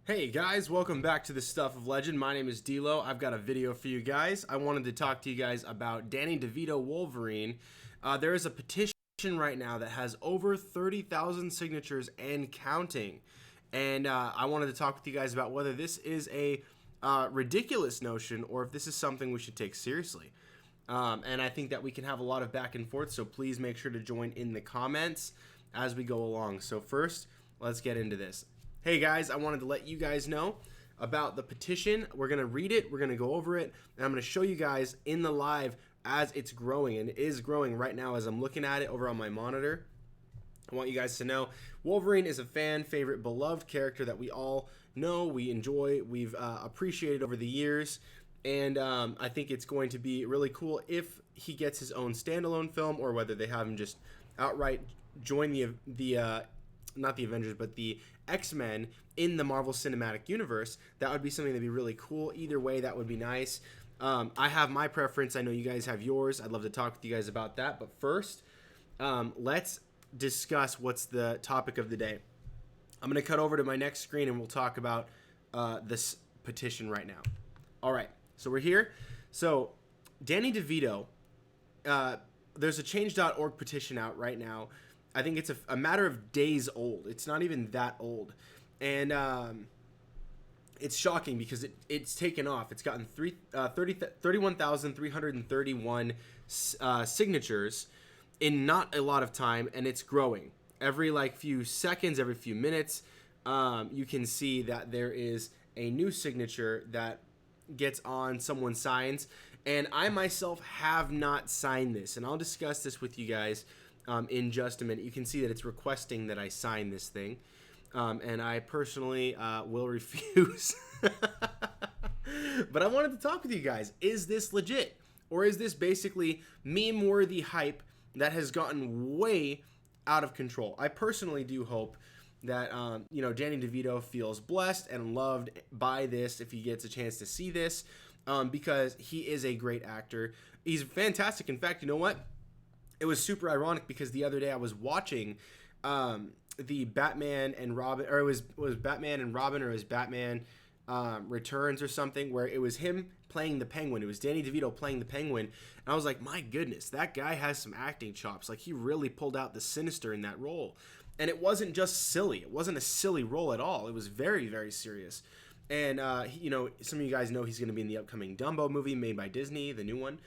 Hey guys, welcome back to the Stuff of Legend. My name is D'Lo. I've got a video for you guys. I wanted to talk to you guys about Danny Devito Wolverine. There is a petition right now that has over 30,000 signatures and counting. And I wanted to talk with you guys about whether this is a ridiculous notion or if this is something we should take seriously. And I think that we can have a lot of back and forth, so please make sure to join in the comments as we go along. So first, let's get into this. Hey guys, I wanted to let you guys know about the petition. We're going to read it, we're going to go over it, and I'm going to show you guys in the live as it's growing, and it is growing right now as I'm looking at it over on my monitor. I want you guys to know Wolverine is a fan favorite, beloved character that we all know, we enjoy, we've appreciated over the years, and I think it's going to be really cool if he gets his own standalone film, or whether they have him just outright join the not the Avengers, but the X-Men in the Marvel Cinematic Universe. That would be something that'd be really cool. Either way, that would be nice. I have my preference. I know you guys have yours. I'd love to talk with you guys about that. But first, let's discuss what's the topic of the day. I'm going to cut over to my next screen and we'll talk about this petition right now. All right, so we're here. So Danny DeVito, there's a change.org petition out right now. I think it's a matter of days old. It's not even that old. And it's shocking because it's taken off. It's gotten 31,331 signatures in not a lot of time, and it's growing. Every few seconds, every few minutes, you can see that there is a new signature that gets on someone's signs. And I myself have not signed this, and I'll discuss this with you guys in just a minute. You can see that it's requesting that I sign this thing, and I personally will refuse. But I wanted to talk with you guys. Is this legit? Or is this basically meme-worthy hype that has gotten way out of control? I personally do hope that Danny DeVito feels blessed and loved by this if he gets a chance to see this, because he is a great actor. He's fantastic. In fact, you know what? It was super ironic because the other day I was watching the Batman and Robin, or it was Batman and Robin, or it was Batman Returns or something, where it was him playing the Penguin. It was Danny DeVito playing the Penguin, and I was like, my goodness, that guy has some acting chops. Like, he really pulled out the sinister in that role, and it wasn't just silly. It wasn't a silly role at all. It was very, very serious. And some of you guys know he's going to be in the upcoming Dumbo movie made by Disney, the new one.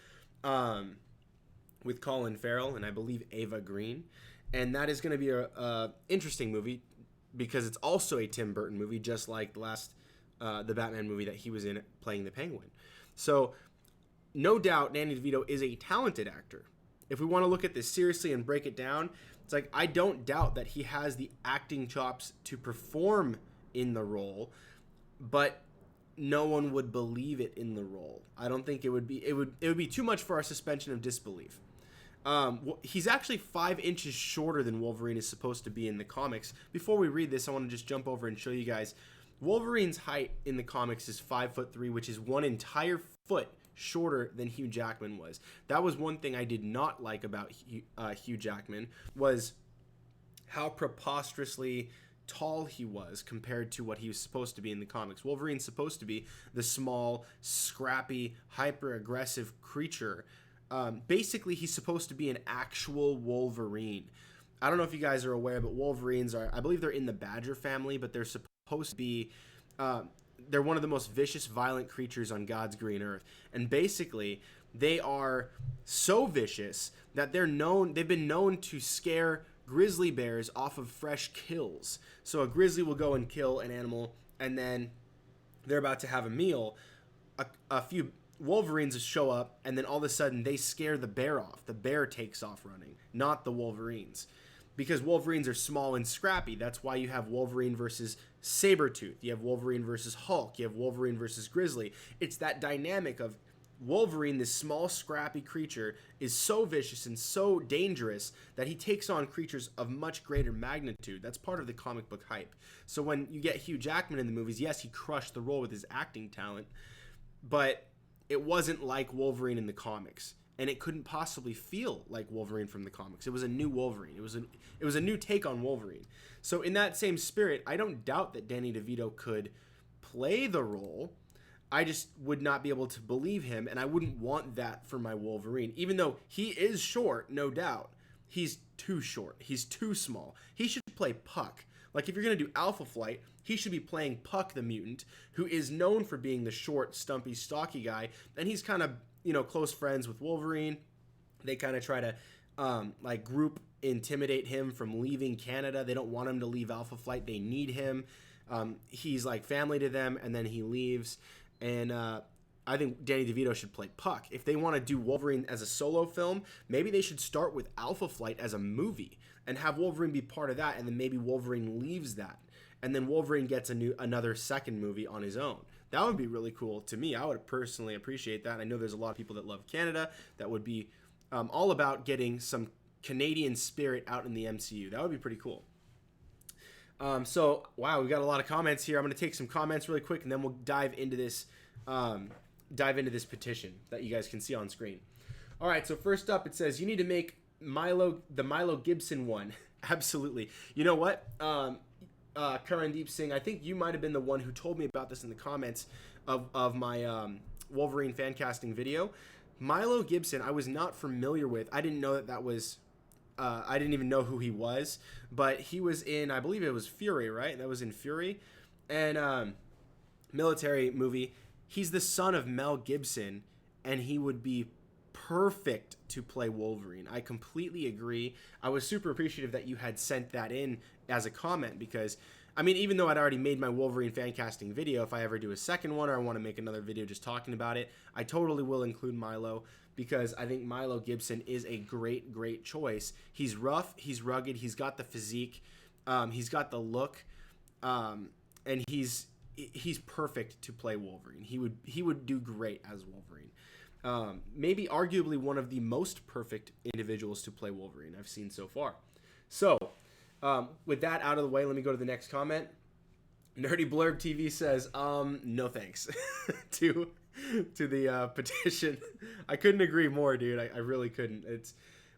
With Colin Farrell and I believe Ava Green, and that is going to be a interesting movie because it's also a Tim Burton movie, just like the Batman movie that he was in playing the Penguin. So no doubt Danny DeVito is a talented actor. If we want to look at this seriously and break it down, it's like, I don't doubt that he has the acting chops to perform in the role, but no one would believe it in the role. I don't think it would be too much for our suspension of disbelief. He's actually 5 inches shorter than Wolverine is supposed to be in the comics. Before we read this, I want to just jump over and show you guys. Wolverine's height in the comics is 5'3", which is 1 entire foot shorter than Hugh Jackman was. That was one thing I did not like about Hugh Jackman, was how preposterously tall he was compared to what he was supposed to be in the comics. Wolverine's supposed to be the small, scrappy, hyper-aggressive creature. Basically, he's supposed to be an actual Wolverine. I don't know if you guys are aware, but Wolverines are, I believe they're in the Badger family, but they're supposed to be, they're one of the most vicious, violent creatures on God's green earth. And basically, they are so vicious that they've been known to scare grizzly bears off of fresh kills. So a grizzly will go and kill an animal, and then they're about to have a meal. A few Wolverines show up, and then all of a sudden they scare the bear off. The bear takes off running, not the Wolverines. Because Wolverines are small and scrappy. That's why you have Wolverine versus Sabretooth. You have Wolverine versus Hulk. You have Wolverine versus Grizzly. It's that dynamic of Wolverine, this small, scrappy creature, is so vicious and so dangerous that he takes on creatures of much greater magnitude. That's part of the comic book hype. So when you get Hugh Jackman in the movies, yes, he crushed the role with his acting talent, but it wasn't like Wolverine in the comics. and it couldn't possibly feel like Wolverine from the comics. It was a new Wolverine. It was a new take on Wolverine. So in that same spirit, I don't doubt that Danny DeVito could play the role. I just would not be able to believe him, and I wouldn't want that for my Wolverine. Even though he is short, no doubt, he's too short. He's too small. He should play Puck. Like, if you're going to do Alpha Flight, he should be playing Puck the mutant, who is known for being the short, stumpy, stocky guy, and he's kind of, close friends with Wolverine. They kind of try to, group intimidate him from leaving Canada. They don't want him to leave Alpha Flight. They need him. He's like family to them, and then he leaves. And I think Danny DeVito should play Puck. If they want to do Wolverine as a solo film, maybe they should start with Alpha Flight as a movie and have Wolverine be part of that, and then maybe Wolverine leaves that. And then Wolverine gets another second movie on his own. That would be really cool to me. I would personally appreciate that. I know there's a lot of people that love Canada that would be all about getting some Canadian spirit out in the MCU. That would be pretty cool. So, wow, we've got a lot of comments here. I'm going to take some comments really quick, and then we'll dive into this petition that you guys can see on screen. All right, so first up, it says, you need to make the Milo Gibson one. Absolutely. You know what? Karandeep Singh, I think you might have been the one who told me about this in the comments of my Wolverine fan casting video. Milo Gibson, I was not familiar with. I didn't know that was... I didn't even know who he was, but he was in, I believe it was Fury, right? That was in Fury. And military movie. He's the son of Mel Gibson, and he would be perfect to play Wolverine. I completely agree. I was super appreciative that you had sent that in as a comment because, I mean, even though I'd already made my Wolverine fan casting video, if I ever do a second one or I want to make another video just talking about it, I totally will include Milo because I think Milo Gibson is a great, great choice. He's rough, he's rugged, he's got the physique, he's got the look, and he's perfect to play Wolverine. He would do great as Wolverine. Maybe arguably one of the most perfect individuals to play Wolverine I've seen so far. So, with that out of the way, let me go to the next comment. Nerdy Blurb TV says, no thanks to the petition. I couldn't agree more, dude. I really couldn't.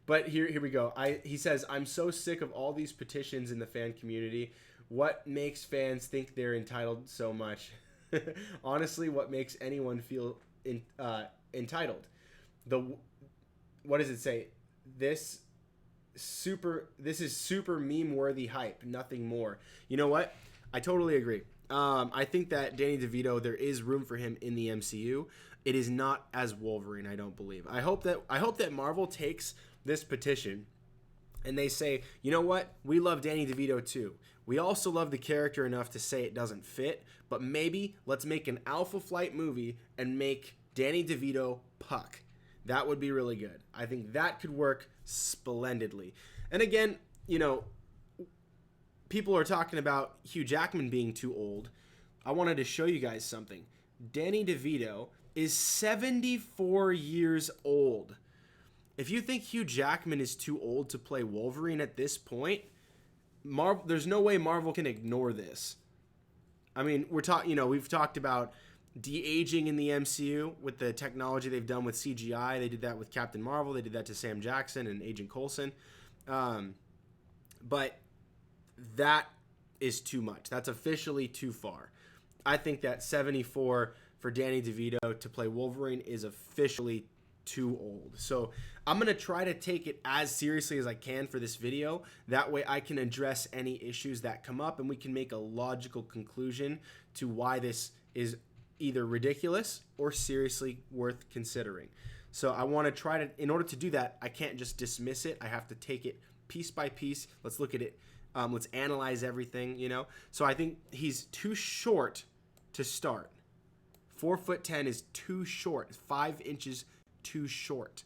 But here we go. He says, I'm so sick of all these petitions in the fan community. What makes fans think they're entitled so much? Honestly, what makes anyone feel entitled? What does it say? This is super meme worthy hype, nothing more. You know what? I totally agree. I think that Danny DeVito, there is room for him in the MCU. It is not as Wolverine, I don't believe. I hope that Marvel takes this petition and they say, you know what? We love Danny DeVito too. We also love the character enough to say it doesn't fit, but maybe let's make an Alpha Flight movie and make Danny DeVito Puck. That would be really good. I think that could work splendidly. And again, people are talking about Hugh Jackman being too old. I wanted to show you guys something. Danny DeVito is 74 years old. If you think Hugh Jackman is too old to play Wolverine at this point, there's no way Marvel can ignore this. I mean, we've talked about de-aging in the MCU with the technology they've done with CGI. They did that with Captain Marvel. They did that to Sam Jackson and Agent Coulson. But that is too much. That's officially too far. I think that 74 for Danny DeVito to play Wolverine is officially too old. So I'm going to try to take it as seriously as I can for this video. That way I can address any issues that come up and we can make a logical conclusion to why this is either ridiculous or seriously worth considering. So I want to try to, in order to do that, I can't just dismiss it. I have to take it piece by piece. Let's look at it. Let's analyze everything, So I think he's too short to start. 4'10" is too short. 5 inches too short.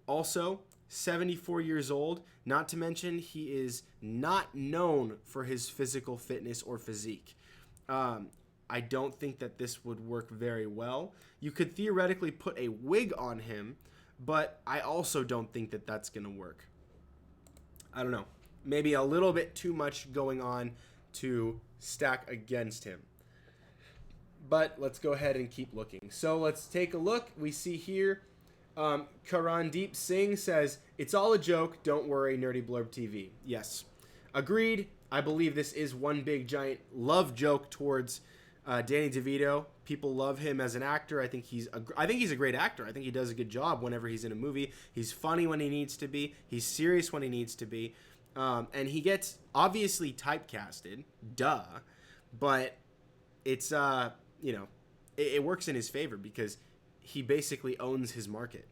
Also, 74 years old, not to mention he is not known for his physical fitness or physique. I don't think that this would work very well. You could theoretically put a wig on him, but I also don't think that that's going to work. I don't know. Maybe a little bit too much going on to stack against him. But let's go ahead and keep looking. So let's take a look. We see here Karandeep Singh says, it's all a joke. Don't worry, Nerdy Blurb TV. Yes. Agreed. I believe this is one big giant love joke towards Danny DeVito. People love him as an actor. I think he's a great actor. I think he does a good job whenever he's in a movie. He's funny when he needs to be. He's serious when he needs to be. And he gets obviously typecasted. Duh. But it's, it works in his favor because he basically owns his market.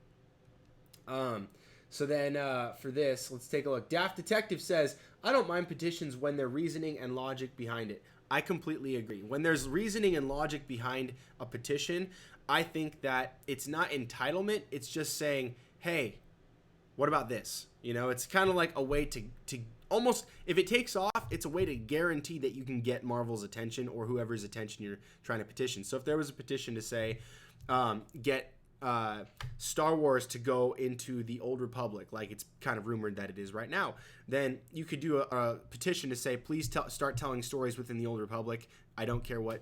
So then for this, let's take a look. Daft Detective says, I don't mind petitions when there's reasoning and logic behind it. I completely agree. When there's reasoning and logic behind a petition, I think that it's not entitlement. It's just saying, hey, what about this? It's kind of like a way to almost, if it takes off, it's a way to guarantee that you can get Marvel's attention or whoever's attention you're trying to petition. So if there was a petition to say, get Star Wars to go into the Old Republic, like it's kind of rumored that it is right now, then you could do a petition to say, please start telling stories within the Old Republic. I don't care what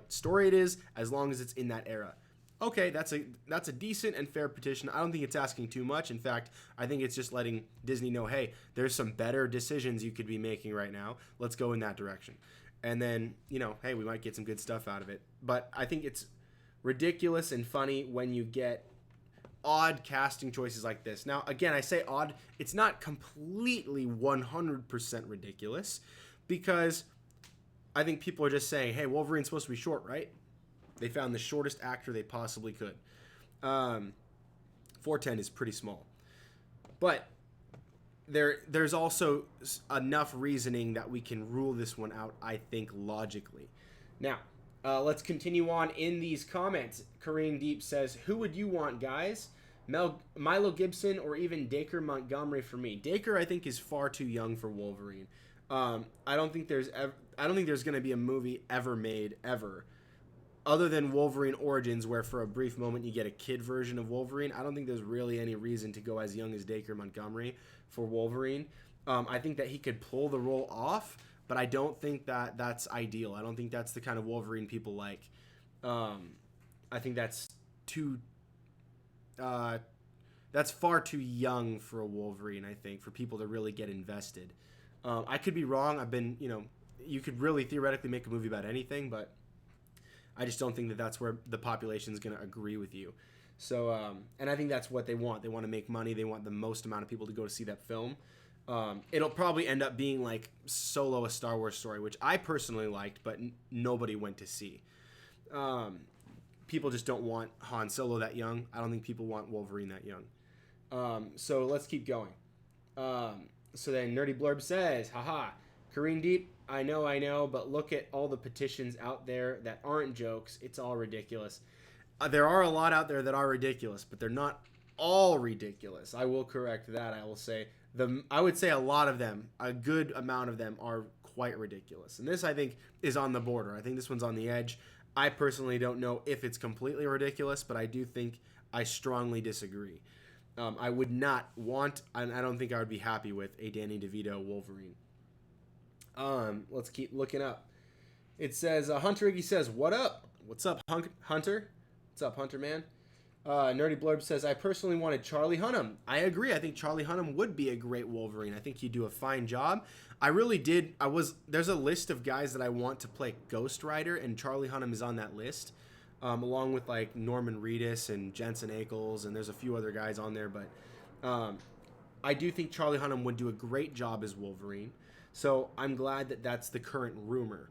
story it is, as long as it's in that era. Okay, that's a decent and fair petition. I don't think it's asking too much. In fact, I think it's just letting Disney know, hey, there's some better decisions you could be making right now. Let's go in that direction. And then, hey, we might get some good stuff out of it. But I think it's ridiculous and funny when you get odd casting choices like this. Now, again, I say odd. It's not completely 100% ridiculous because I think people are just saying, hey, Wolverine's supposed to be short, right? They found the shortest actor they possibly could. 4'10" is pretty small. But there's also enough reasoning that we can rule this one out, I think, logically. Now, let's continue on in these comments. Kareem Deep says, who would you want, guys? Milo Gibson or even Dacre Montgomery for me. Dacre, I think, is far too young for Wolverine. I don't think there's going to be a movie ever made, ever, other than Wolverine Origins, where for a brief moment you get a kid version of Wolverine. I don't think there's really any reason to go as young as Dacre Montgomery for Wolverine. I think that he could pull the role off, but I don't think that that's ideal. I don't think that's the kind of Wolverine people like. I think that's that's far too young for a Wolverine, I think, for people to really get invested. I could be wrong. You could really theoretically make a movie about anything, but I just don't think that that's where the population is going to agree with you. So, and I think that's what they want. They want to make money. They want the most amount of people to go to see that film. It'll probably end up being like Solo, a Star Wars story, which I personally liked, but nobody went to see. People just don't want Han Solo that young. I don't think people want Wolverine that young. So let's keep going. So then Nerdy Blurb says, haha, Kareem Deep, I know, but look at all the petitions out there that aren't jokes. It's all ridiculous. There are a lot out there that are ridiculous, but they're not all ridiculous. I will correct that. I would say a lot of them, a good amount of them are quite ridiculous. And this, I think, is on the border. I think this one's on the edge. I personally don't know if it's completely ridiculous, but I do think I strongly disagree. I would not want, and I don't think I would be happy with, a Danny DeVito Wolverine. Let's keep looking up. It says, Hunter Iggy says, what up? What's up, Hunter? What's up, Hunter, man? Nerdy Blurb says, I personally wanted Charlie Hunnam. I agree. I think Charlie Hunnam would be a great Wolverine. I think he'd do a fine job. I really did. There's a list of guys that I want to play Ghost Rider, and Charlie Hunnam is on that list, along with like Norman Reedus and Jensen Ackles, and there's a few other guys on there, but I do think Charlie Hunnam would do a great job as Wolverine. So I'm glad that that's the current rumor.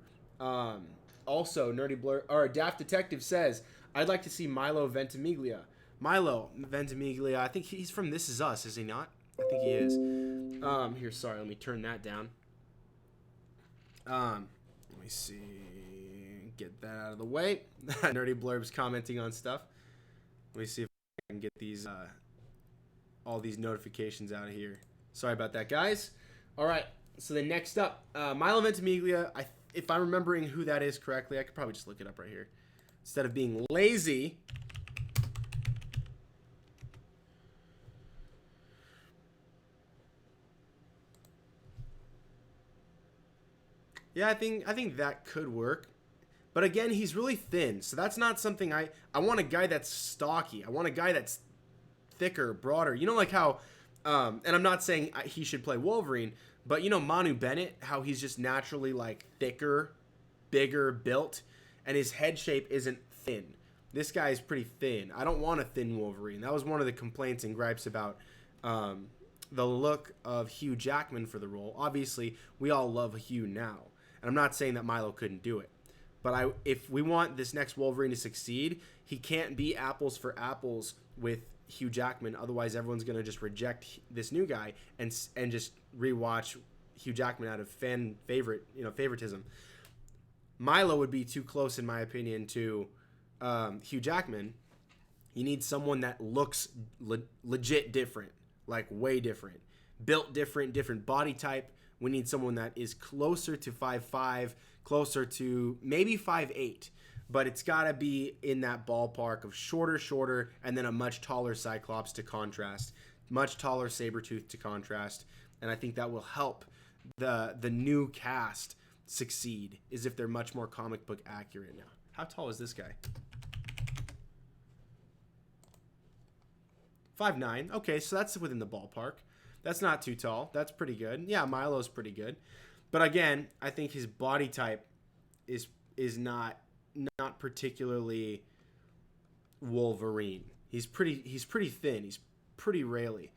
Also, Daft Detective says, I'd like to see Milo Ventimiglia. Milo Ventimiglia, I think he's from This Is Us, is he not? I think he is. Here, sorry, let me turn that down. Let me see. Get that out of the way. Nerdy Blurb's commenting on stuff. Let me see if I can get these all these notifications out of here. Sorry about that, guys. All right. So then next up, Milo Ventimiglia, if I'm remembering who that is correctly, I could probably just look it up right here. Instead of being lazy. Yeah, I think that could work. But again, he's really thin, so that's not something I want a guy that's stocky. I want a guy that's thicker, broader. You know, like how, and I'm not saying he should play Wolverine, but you know Manu Bennett, how he's just naturally like thicker, bigger built, and his head shape isn't thin. This guy is pretty thin. I don't want a thin Wolverine. That was one of the complaints and gripes about the look of Hugh Jackman for the role. Obviously, we all love Hugh now, and I'm not saying that Milo couldn't do it. But if we want this next Wolverine to succeed, he can't be apples for apples with Hugh Jackman. Otherwise, everyone's going to just reject this new guy and just rewatch Hugh Jackman out of favoritism. Milo would be too close, in my opinion, to Hugh Jackman. You need someone that looks legit different, like way different, built different body type. We need someone that is closer to 5'5", closer to maybe 5'8", but it's got to be in that ballpark of shorter, and then a much taller Cyclops to contrast, much taller Sabretooth to contrast, and I think that will help the new cast succeed, is if they're much more comic book accurate. Now, how tall is this guy? 5'9". Okay, so that's within the ballpark. That's not too tall. That's pretty good. Yeah, Milo's pretty good. But again, I think his body type is not particularly Wolverine. He's pretty thin. He's pretty raily.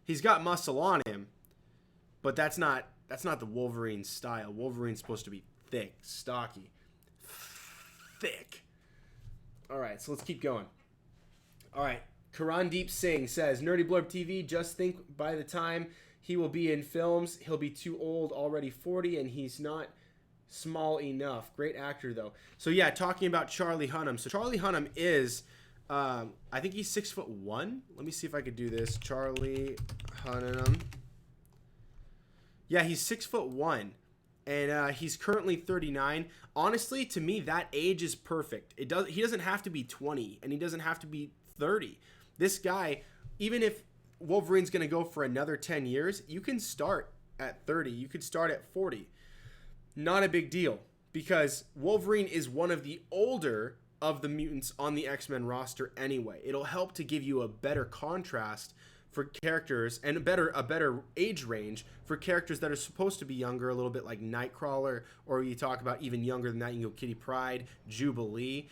He's got muscle on him, but that's not the Wolverine style. Wolverine's supposed to be thick, stocky, thick. All right, so let's keep going. All right. Karandeep Singh says, Nerdy Blurb TV, just think by the time he will be in films, he'll be too old, already 40, and he's not small enough. Great actor, though. So, yeah, talking about Charlie Hunnam. So, Charlie Hunnam is, I think he's 6'1". Let me see if I could do this. Charlie Hunnam. Yeah, he's 6'1", and he's currently 39. Honestly, to me, that age is perfect. He doesn't have to be 20, and he doesn't have to be 30. This guy, even if Wolverine's going to go for another 10 years, you can start at 30. You could start at 40. Not a big deal, because Wolverine is one of the older of the mutants on the X-Men roster anyway. It'll help to give you a better contrast for characters and a better age range for characters that are supposed to be younger, a little bit like Nightcrawler, or you talk about even younger than that, you can go Kitty Pryde, Jubilee,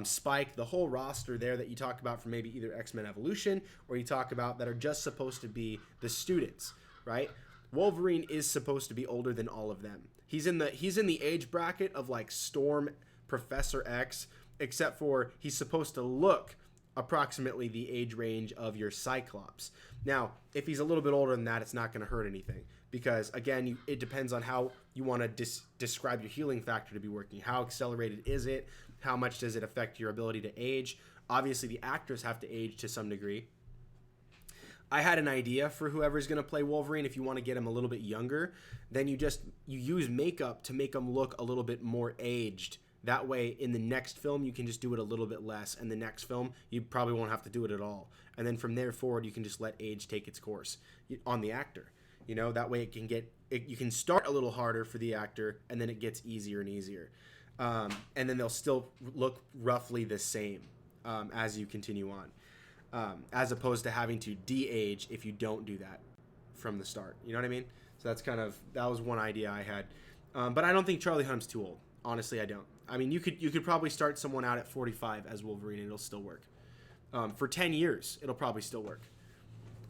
Spike, the whole roster there that you talk about for maybe either X-Men Evolution or you talk about that are just supposed to be the students, right? Wolverine is supposed to be older than all of them. He's in the age bracket of like Storm, Professor X, except for he's supposed to look approximately the age range of your Cyclops. Now, if he's a little bit older than that, it's not going to hurt anything because, again, it depends on how you want to describe your healing factor to be working. How accelerated is it? How much does it affect your ability to age? Obviously, the actors have to age to some degree. I had an idea for whoever's going to play Wolverine. If you want to get him a little bit younger, then you use makeup to make him look a little bit more aged. That way, in the next film, you can just do it a little bit less. And the next film, you probably won't have to do it at all. And then from there forward, you can just let age take its course on the actor. You know, that way you can start a little harder for the actor, and then it gets easier and easier. And then they'll still look roughly the same as you continue on, as opposed to having to de-age if you don't do that from the start. You know what I mean? So that was one idea I had. But I don't think Charlie Hunnam's too old. Honestly, I don't. I mean, you could probably start someone out at 45 as Wolverine, and it'll still work. For 10 years, it'll probably still work.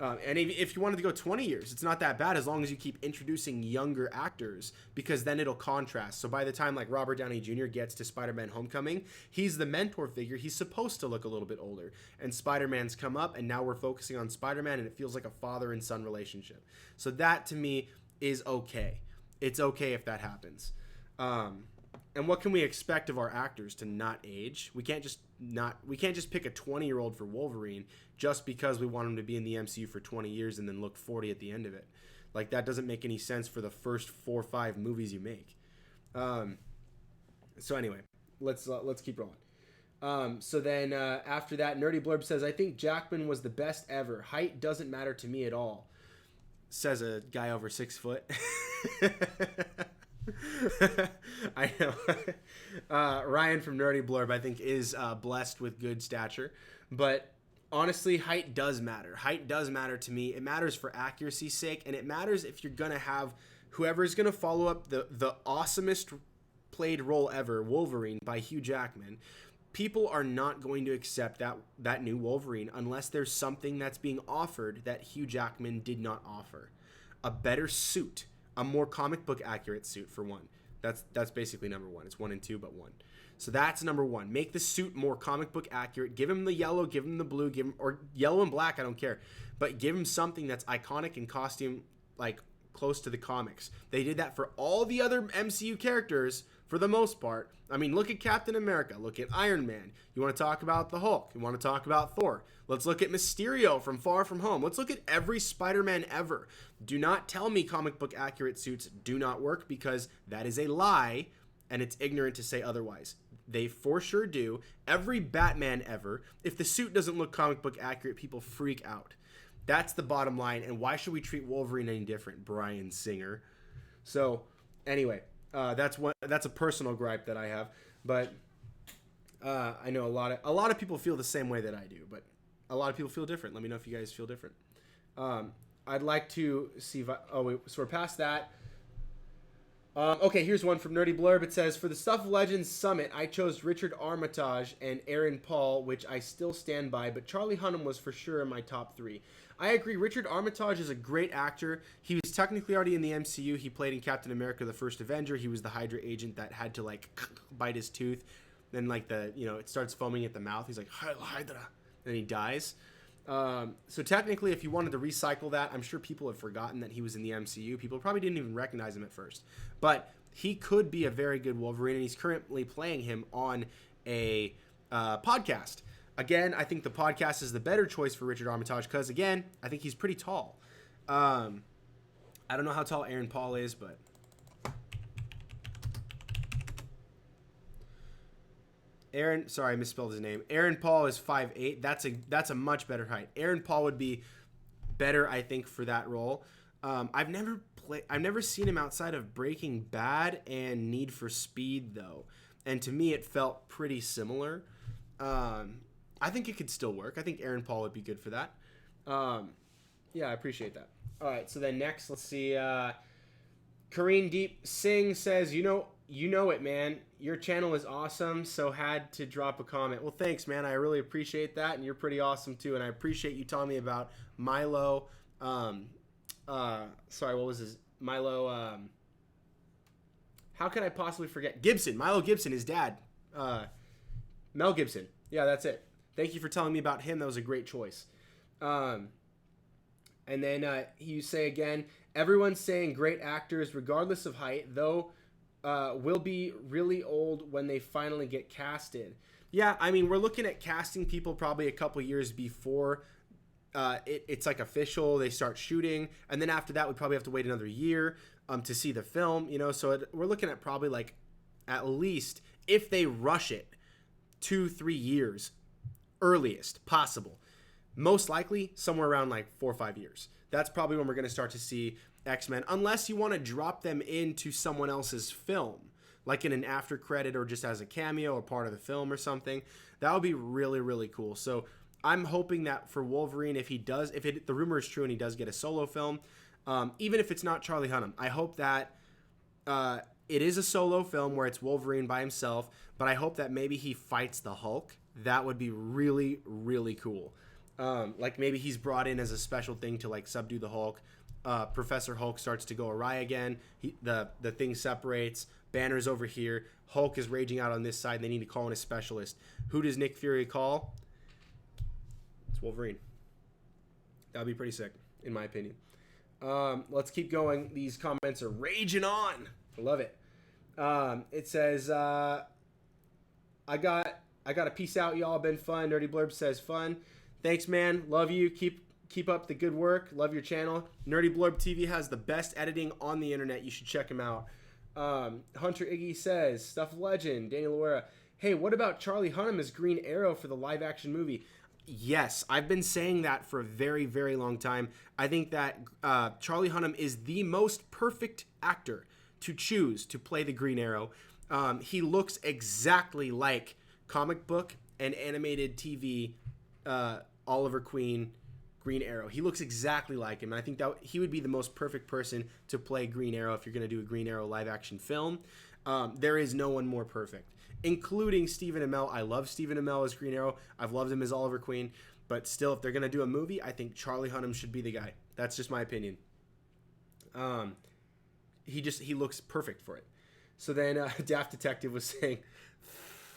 And if you wanted to go 20 years, it's not that bad as long as you keep introducing younger actors, because then it'll contrast. So by the time like Robert Downey Jr. gets to Spider-Man Homecoming, he's the mentor figure. He's supposed to look a little bit older. And Spider-Man's come up, and now we're focusing on Spider-Man, and it feels like a father and son relationship. So that, to me, is okay. It's okay if that happens. And what can we expect of our actors to not age? We can't just pick a 20-year-old for Wolverine just because we want him to be in the MCU for 20 years and then look 40 at the end of it. Like, that doesn't make any sense for the first 4 or 5 movies you make. So anyway, let's keep rolling. So then after that, Nerdy Blurb says, I think Jackman was the best ever. Height doesn't matter to me at all, says a guy over 6 foot. I know. Ryan from Nerdy Blurb, I think, is blessed with good stature. But honestly, height does matter. Height does matter to me. It matters for accuracy's sake, and it matters if you're going to have whoever's going to follow up the awesomest played role ever, Wolverine, by Hugh Jackman. People are not going to accept that new Wolverine unless there's something that's being offered that Hugh Jackman did not offer. A better suit, a more comic book accurate suit, for one. That's basically number one. It's 1 and 2, but 1. So that's number one. Make the suit more comic book accurate. Give him the yellow, give him the blue, or yellow and black, I don't care. But give him something that's iconic in costume, like close to the comics. They did that for all the other MCU characters for the most part. I mean, look at Captain America. Look at Iron Man. You want to talk about the Hulk. You want to talk about Thor. Let's look at Mysterio from Far From Home. Let's look at every Spider-Man ever. Do not tell me comic book accurate suits do not work, because that is a lie, and it's ignorant to say otherwise. They for sure do. Every Batman ever. If the suit doesn't look comic book accurate, people freak out. That's the bottom line. And why should we treat Wolverine any different, Bryan Singer? So, anyway, that's a personal gripe that I have. But I know a lot of people feel the same way that I do. But a lot of people feel different. Let me know if you guys feel different. I'd like to see. So we're past that. Okay, here's one from Nerdy Blurb. It says, for the Stuff of Legends Summit, I chose Richard Armitage and Aaron Paul, which I still stand by, but Charlie Hunnam was for sure in my top 3. I agree. Richard Armitage is a great actor. He was technically already in the MCU. He played in Captain America: The First Avenger. He was the Hydra agent that had to, like, bite his tooth. Then, like, it starts foaming at the mouth. He's like, Heil Hydra. And he dies. So technically, if you wanted to recycle that, I'm sure people have forgotten that he was in the MCU. People probably didn't even recognize him at first. But he could be a very good Wolverine, and he's currently playing him on a podcast. Again, I think the podcast is the better choice for Richard Armitage because, again, I think he's pretty tall. I don't know how tall Aaron Paul is, but... sorry, I misspelled his name. Aaron Paul is 5'8". That's a much better height. Aaron Paul would be better, I think, for that role. I've never seen him outside of Breaking Bad and Need for Speed, though. And to me, it felt pretty similar. I think it could still work. I think Aaron Paul would be good for that. Yeah, I appreciate that. All right, so then next, let's see. Kareen Deep Singh says, you know it, man. Your channel is awesome, so had to drop a comment. Well, thanks, man. I really appreciate that, and you're pretty awesome, too. And I appreciate you telling me about Milo. Sorry, what was his? Milo, how can I possibly forget? Gibson. Milo Gibson, his dad. Mel Gibson. Yeah, that's it. Thank you for telling me about him. That was a great choice. And then you say again, everyone's saying great actors regardless of height, though will be really old when they finally get casted. Yeah, I mean, we're looking at casting people probably a couple years before it's like official. They start shooting, and then after that, we probably have to wait another year to see the film. So we're looking at probably like at least, if they rush it, 2-3 years earliest possible. Most likely somewhere around like 4 or 5 years. That's probably when we're going to start to see X-Men, unless you want to drop them into someone else's film, like in an after credit or just as a cameo or part of the film or something. That would be really, really cool. So I'm hoping that for Wolverine, if the rumor is true and he does get a solo film, even if it's not Charlie Hunnam, I hope that it is a solo film where it's Wolverine by himself, but I hope that maybe he fights the Hulk. That would be really, really cool. Like maybe he's brought in as a special thing to like subdue the Hulk. Professor Hulk starts to go awry again. The thing separates. Banner's over here. Hulk is raging out on this side. They need to call in a specialist. Who does Nick Fury call? It's Wolverine. That would be pretty sick, in my opinion. Let's keep going. These comments are raging on. I love it. It says, I got a peace out, y'all. Been fun. Nerdy Blurb says fun. Thanks, man. Love you. Keep up the good work. Love your channel. Nerdy Blurb TV has the best editing on the internet. You should check him out. Hunter Iggy says, Stuff of Legend. Daniel Loera. Hey, what about Charlie Hunnam as Green Arrow for the live-action movie? Yes, I've been saying that for a very, very long time. I think that Charlie Hunnam is the most perfect actor to choose to play the Green Arrow. He looks exactly like comic book and animated TV Oliver Queen Green Arrow. He looks exactly like him. And I think that he would be the most perfect person to play Green Arrow if you're going to do a Green Arrow live action film. There is no one more perfect, including Stephen Amell. I love Stephen Amell as Green Arrow. I've loved him as Oliver Queen. But still, if they're going to do a movie, I think Charlie Hunnam should be the guy. That's just my opinion. He looks perfect for it. So then Daft Detective was saying,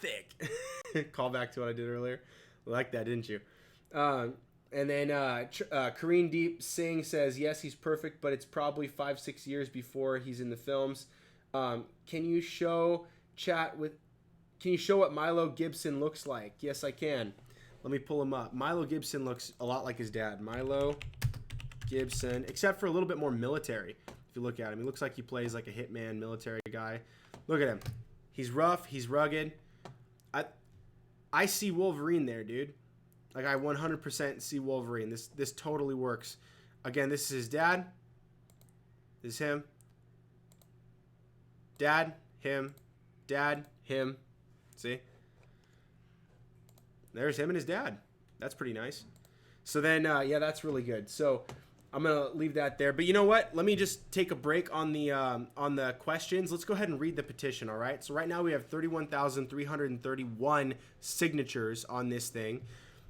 thick. Call back to what I did earlier. Like that, didn't you? And then Kareen Deep Singh says, yes, he's perfect, but it's probably 5-6 years before he's in the films. Can you show what Milo Gibson looks like? Yes, I can. Let me pull him up. Milo Gibson looks a lot like his dad. Milo Gibson, except for a little bit more military. If you look at him, he looks like he plays like a hitman military guy. Look at him. He's rough. He's rugged. I see Wolverine there, dude. Like, I 100% see Wolverine. This totally works. Again, this is his dad. This is him. Dad, him. Dad, him. See? There's him and his dad. That's pretty nice. So then, yeah, that's really good. So I'm going to leave that there. But you know what? Let me just take a break on the questions. Let's go ahead and read the petition, all right? So right now we have 31,331 signatures on this thing.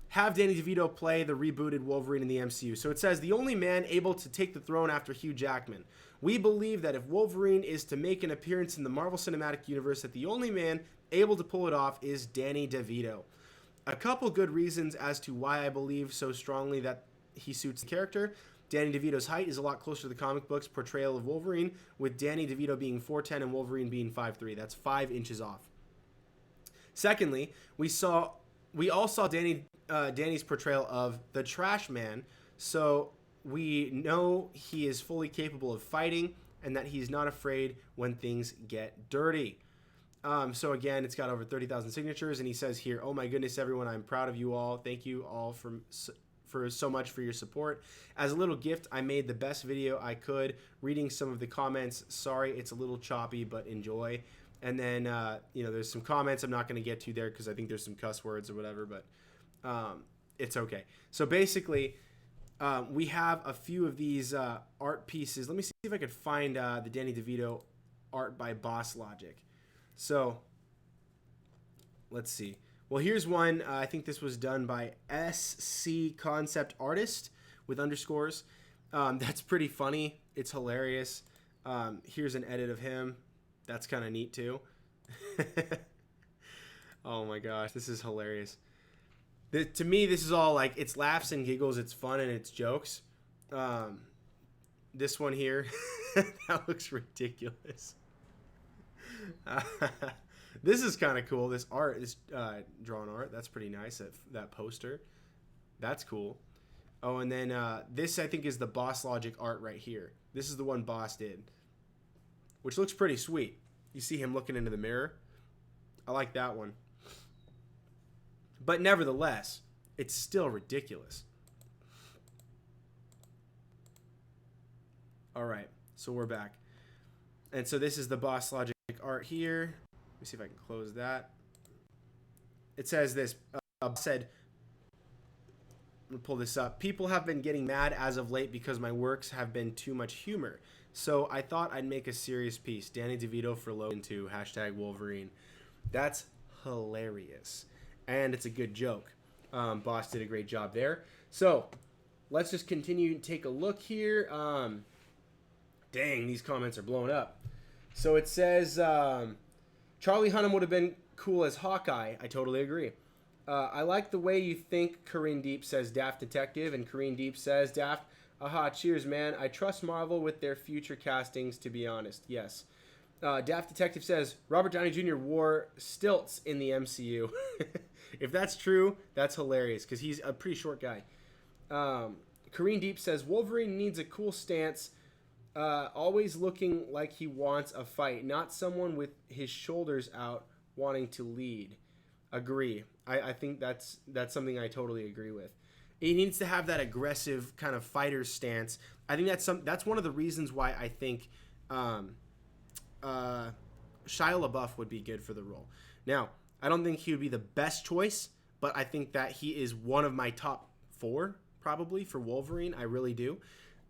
Have Danny DeVito play the rebooted Wolverine in the MCU. So it says, the only man able to take the throne after Hugh Jackman. We believe that if Wolverine is to make an appearance in the Marvel Cinematic Universe, that the only man able to pull it off is Danny DeVito. A couple good reasons as to why I believe so strongly that he suits the character. Danny DeVito's height is a lot closer to the comic book's portrayal of Wolverine, with Danny DeVito being 4'10 and Wolverine being 5'3. That's 5 inches off. Secondly, we all saw Danny's portrayal of the Trash Man, so we know he is fully capable of fighting and that he's not afraid when things get dirty. So again, it's got over 30,000 signatures, and he says here, oh my goodness, everyone, I'm proud of you all. Thank you all for so much for your support. As a little gift, I made the best video I could, reading some of the comments. Sorry, it's a little choppy, but enjoy. And then, there's some comments I'm not going to get to there because I think there's some cuss words or whatever, but it's okay. So basically, we have a few of these art pieces. Let me see if I could find the Danny DeVito art by Bosslogic. So, let's see. Well, here's one. I think this was done by SC Concept Artist with underscores. That's pretty funny. It's hilarious. Here's an edit of him. That's kind of neat, too. Oh, my gosh. This is hilarious. To me, this is all like, it's laughs and giggles. It's fun and it's jokes. This one here, that looks ridiculous. This is kind of cool. This art, this drawn art, that's pretty nice. That poster, that's cool. Oh, and then this I think is the Bosslogic art right here. This is the one Boss did, which looks pretty sweet. You see him looking into the mirror. I like that one. But nevertheless, it's still ridiculous. All right, so we're back. And so this is the Bosslogic art here. Let me see if I can close that. It says this, said, I'm gonna pull this up. People have been getting mad as of late because my works have been too much humor. So I thought I'd make a serious piece. Danny DeVito for Logan 2, #Wolverine. That's hilarious. And it's a good joke. Boss did a great job there. So let's just continue to take a look here. Dang, these comments are blowing up. So it says, Charlie Hunnam would have been cool as Hawkeye. I totally agree. I like the way you think, Kareen Deep says Daft Detective. And Kareen Deep says, Daft, aha, cheers, man. I trust Marvel with their future castings, to be honest. Yes. Daft Detective says, Robert Downey Jr. wore stilts in the MCU. If that's true, that's hilarious, because he's a pretty short guy. Kareen Deep says, Wolverine needs a cool stance, always looking like he wants a fight, not someone with his shoulders out wanting to lead. Agree. I think that's something I totally agree with. He needs to have that aggressive kind of fighter stance. I think that's one of the reasons why I think Shia LaBeouf would be good for the role. Now, I don't think he would be the best choice, but I think that he is one of my top 4 probably for Wolverine. I really do.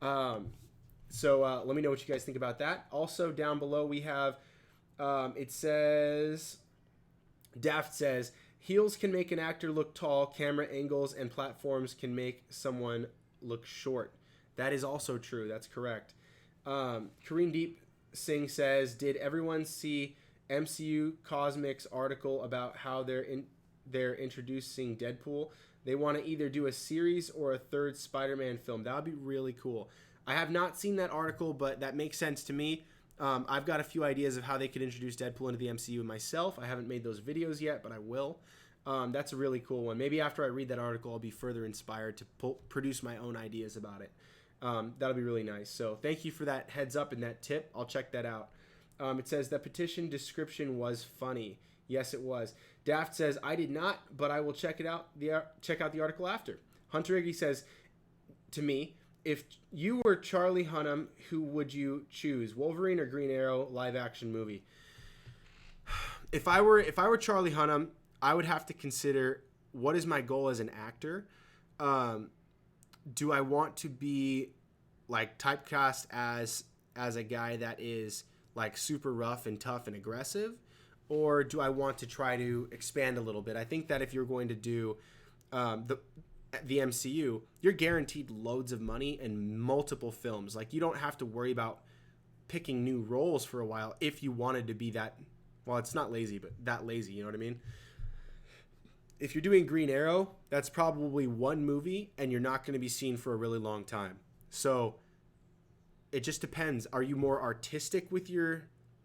So let me know what you guys think about that. Also, down below we have, it says, Daft says, heels can make an actor look tall, camera angles and platforms can make someone look short. That is also true. That's correct. Kareem Deep Singh says, did everyone see MCU Cosmics article about how they're introducing Deadpool? They want to either do a series or a third Spider-Man film. That would be really cool. I have not seen that article, but that makes sense to me. I've got a few ideas of how they could introduce Deadpool into the MCU myself. I haven't made those videos yet, but I will. That's a really cool one. Maybe after I read that article, I'll be further inspired to produce my own ideas about it. That'll be really nice. So thank you for that heads up and that tip. I'll check that out. It says the petition description was funny. Yes, it was. Daft says, I did not, but I will check it out. Check out the article after. Hunter Iggy says to me, if you were Charlie Hunnam, who would you choose? Wolverine or Green Arrow live action movie? If I were Charlie Hunnam, I would have to consider what is my goal as an actor. Do I want to be like typecast as a guy that is like super rough and tough and aggressive, or do I want to try to expand a little bit? I think that if you're going to do the MCU, you're guaranteed loads of money and multiple films. Like, you don't have to worry about picking new roles for a while if you wanted to be that, well, it's not lazy, but that lazy, you know what I mean? If you're doing Green Arrow, that's probably one movie and you're not going to be seen for a really long time. So it just depends. Are you more artistic with your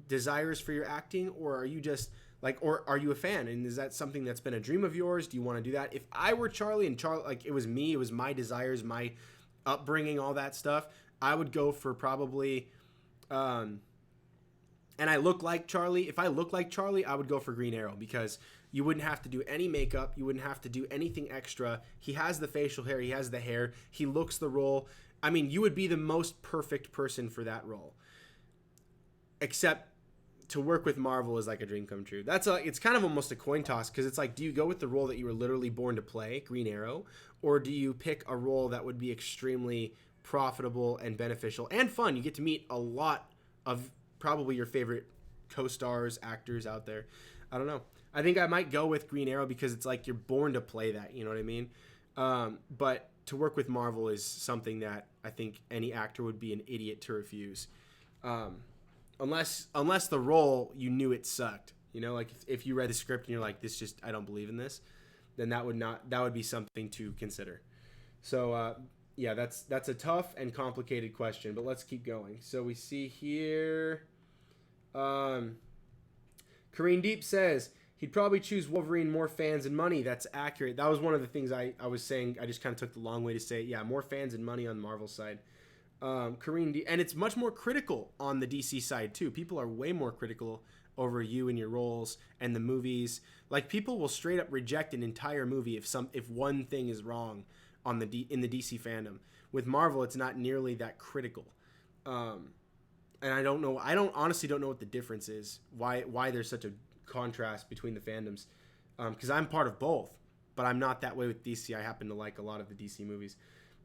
desires for your acting, or are you just like, or are you a fan? And is that something that's been a dream of yours? Do you want to do that? If I were Charlie and Charlie, like it was me, it was my desires, my upbringing, all that stuff, I would go for probably, and I look like Charlie. If I look like Charlie, I would go for Green Arrow, because you wouldn't have to do any makeup. You wouldn't have to do anything extra. He has the facial hair. He has the hair. He looks the role. I mean, you would be the most perfect person for that role. Except to work with Marvel is like a dream come true. It's kind of almost a coin toss, because it's like, do you go with the role that you were literally born to play, Green Arrow, or do you pick a role that would be extremely profitable and beneficial and fun? You get to meet a lot of probably your favorite co-stars, actors out there. I don't know. I think I might go with Green Arrow because it's like you're born to play that, you know what I mean? But to work with Marvel is something that I think any actor would be an idiot to refuse. Unless the role, you knew it sucked. You know, like if you read the script and you're like, I don't believe in this, then that would be something to consider. So yeah, that's a tough and complicated question, but let's keep going. So we see here, Kareem Deep says he'd probably choose Wolverine, more fans and money. That's accurate. That was one of the things I was saying. I just kind of took the long way to say it. Yeah, more fans and money on the Marvel side. Kareem D, and it's much more critical on the DC side too. People are way more critical over you and your roles and the movies. Like, people will straight up reject an entire movie if one thing is wrong on in the DC fandom. With Marvel, it's not nearly that critical. And I honestly don't know what the difference is. Why there's such a contrast between the fandoms. Because I'm part of both, but I'm not that way with DC. I happen to like a lot of the DC movies.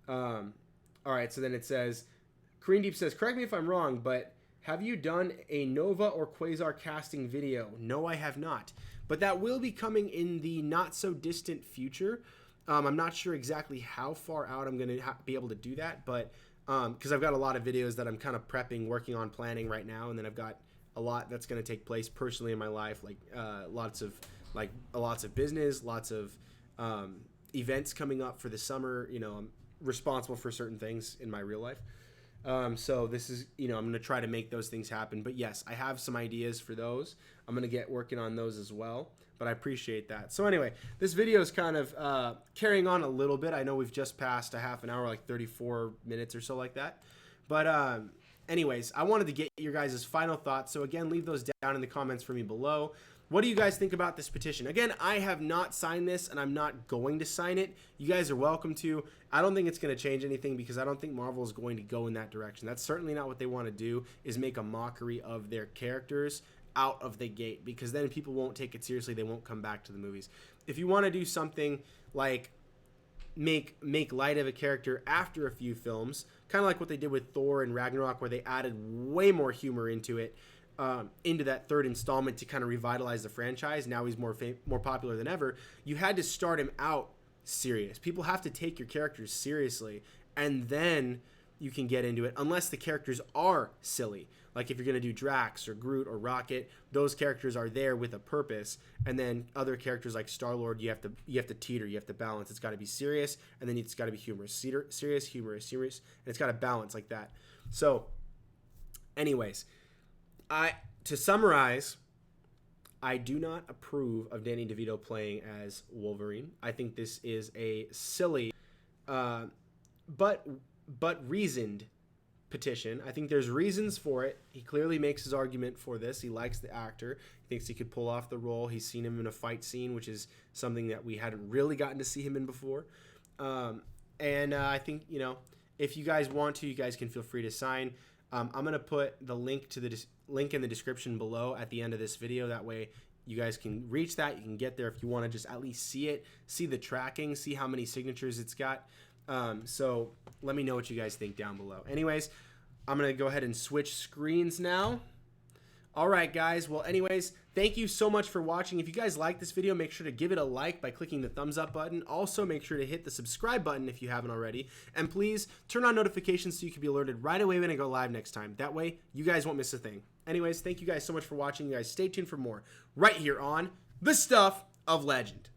All right, so then it says, Kareem Deep says, correct me if I'm wrong, but have you done a Nova or Quasar casting video? No, I have not. But that will be coming in the not-so-distant future. I'm not sure exactly how far out I'm going to be able to do that, but because I've got a lot of videos that I'm kind of prepping, working on, planning right now, and then I've got a lot that's going to take place personally in my life, like lots of business, lots of events coming up for the summer. You know, I'm responsible for certain things in my real life. So this is, I'm going to try to make those things happen. But yes, I have some ideas for those. I'm going to get working on those as well. But I appreciate that. So anyway, this video is kind of carrying on a little bit. I know we've just passed a half an hour, like 34 minutes or so like that. But anyways, I wanted to get your guys' final thoughts. So again, leave those down in the comments for me below. What do you guys think about this petition? Again, I have not signed this, and I'm not going to sign it. You guys are welcome to. I don't think it's going to change anything, because I don't think Marvel is going to go in that direction. That's certainly not what they want to do, is make a mockery of their characters out of the gate, because then people won't take it seriously. They won't come back to the movies. If you want to do something like make light of a character after a few films, kind of like what they did with Thor and Ragnarok, where they added way more humor into it, into that third installment to kind of revitalize the franchise. Now he's more popular than ever. You had to start him out serious. People have to take your characters seriously, and then you can get into it, unless the characters are silly. Like if you're going to do Drax or Groot or Rocket, those characters are there with a purpose. And then other characters like Star-Lord, you have to teeter, you have to balance. It's got to be serious, and then it's got to be humorous. Serious, humorous, and it's got to balance like that. So anyways, to summarize, I do not approve of Danny DeVito playing as Wolverine. I think this is a silly, but reasoned petition. I think there's reasons for it. He clearly makes his argument for this. He likes the actor. He thinks he could pull off the role. He's seen him in a fight scene, which is something that we hadn't really gotten to see him in before. I think, if you guys want to, you guys can feel free to sign. I'm going to put the link to the link in the description below at the end of this video. That way you guys can reach that. You can get there if you want to just at least see it, see the tracking, see how many signatures it's got. So let me know what you guys think down below. Anyways, I'm going to go ahead and switch screens now. All right, guys. Well, anyways, thank you so much for watching. If you guys like this video, make sure to give it a like by clicking the thumbs up button. Also, make sure to hit the subscribe button if you haven't already. And please turn on notifications so you can be alerted right away when I go live next time. That way, you guys won't miss a thing. Anyways, thank you guys so much for watching. You guys stay tuned for more right here on The Stuff of Legend.